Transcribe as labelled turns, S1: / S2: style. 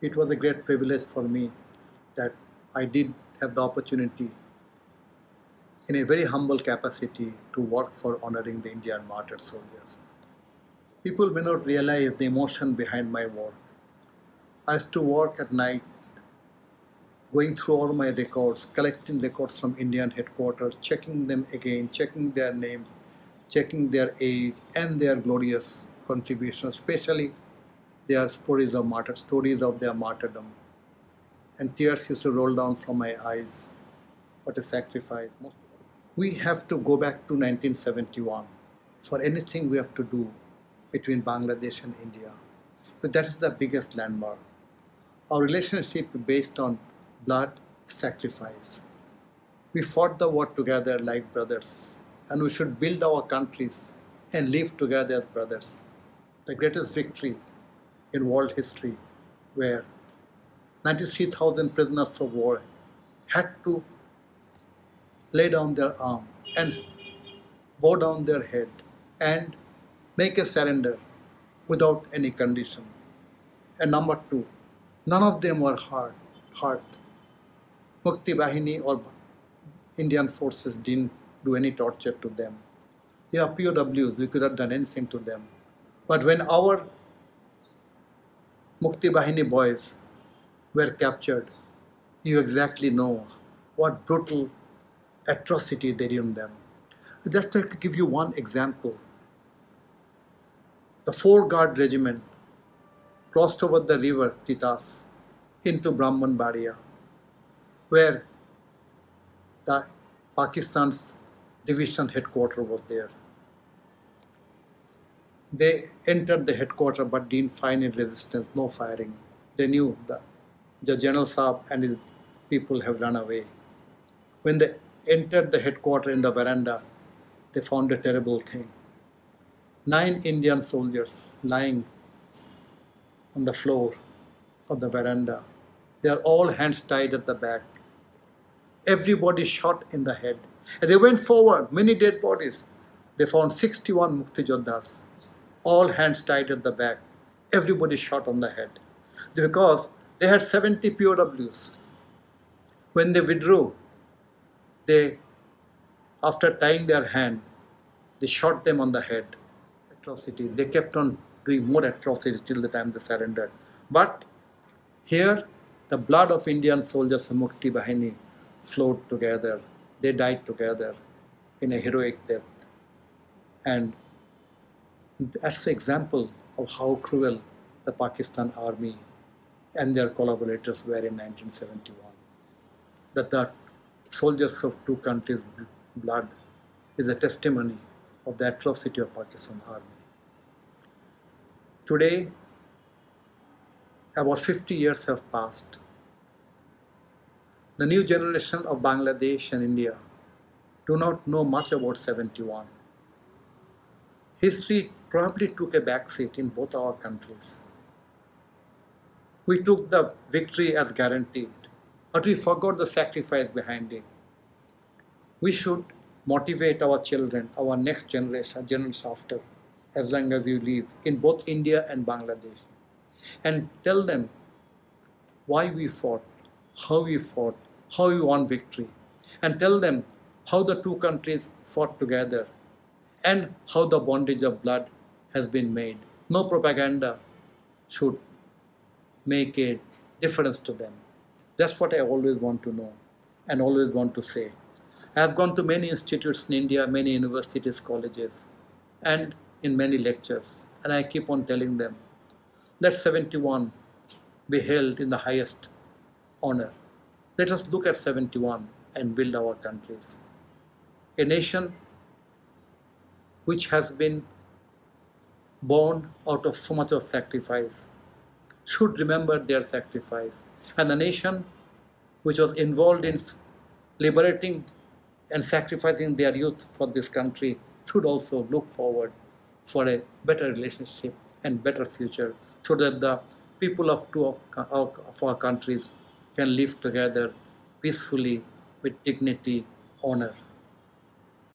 S1: It was a great privilege for me that I did have the opportunity in a very humble capacity to work for honoring the Indian martyred soldiers. People may not realize the emotion behind my work. I used to work at night, going through all my records, collecting records from Indian headquarters, checking them again, checking their names, checking their age and their glorious contributions, especially their stories of their martyrdom. And tears used to roll down from my eyes. What a sacrifice. We have to go back to 1971 for anything we have to do between Bangladesh and India. But that is the biggest landmark. Our relationship is based on blood sacrifice. We fought the war together like brothers, and we should build our countries and live together as brothers. The greatest victory in world history, where 93,000 prisoners of war had to lay down their arm and bow down their head and make a surrender without any condition. And number two, none of them were hurt. Mukti Bahini or Indian forces didn't do any torture to them. They are PoWs, we could have done anything to them. But when our Mukti Bahini boys were captured, you exactly know what brutal atrocity they did on them. Just to give you one example, the 4-guard regiment crossed over the river Titas into Brahmanbaria, where the Pakistan's division headquarters was there. They entered the headquarters but didn't find any resistance, no firing. They knew the General Saab and his people have run away. When they entered the headquarters in the veranda, they found a terrible thing. 9 Indian soldiers lying on the floor of the veranda. They are all hands tied at the back. Everybody shot in the head. As they went forward, many dead bodies. They found 61 Mukti Yoddhas, all hands tied at the back. Everybody shot on the head. Because they had 70 PoWs. When they withdrew, after tying their hand, they shot them on the head. Atrocity. They kept on doing more atrocity till the time they surrendered. But here, the blood of Indian soldiers and Mukti Bahini flowed together. They died together in a heroic death. And that's the example of how cruel the Pakistan army and their collaborators were in 1971. That the soldiers of two countries' blood is a testimony of the atrocity of Pakistan army. Today, about 50 years have passed. The new generation of Bangladesh and India do not know much about 71. History probably took a backseat in both our countries. We took the victory as guaranteed, but we forgot the sacrifice behind it. We should motivate our children, our next generation, generations after, as long as you live, in both India and Bangladesh, and tell them why we fought, how we won victory, and tell them how the two countries fought together and how the bondage of blood has been made. No propaganda should make a difference to them. That's what I always want to know and always want to say. I have gone to many institutes in India, many universities, colleges, and in many lectures, and I keep on telling them, let 71 be held in the highest honor. Let us look at 71 and build our countries. A nation which has been born out of so much of sacrifice should remember their sacrifice. And the nation which was involved in liberating and sacrificing their youth for this country should also look forward for a better relationship and better future, so that the people of our countries can live together peacefully with dignity, honor.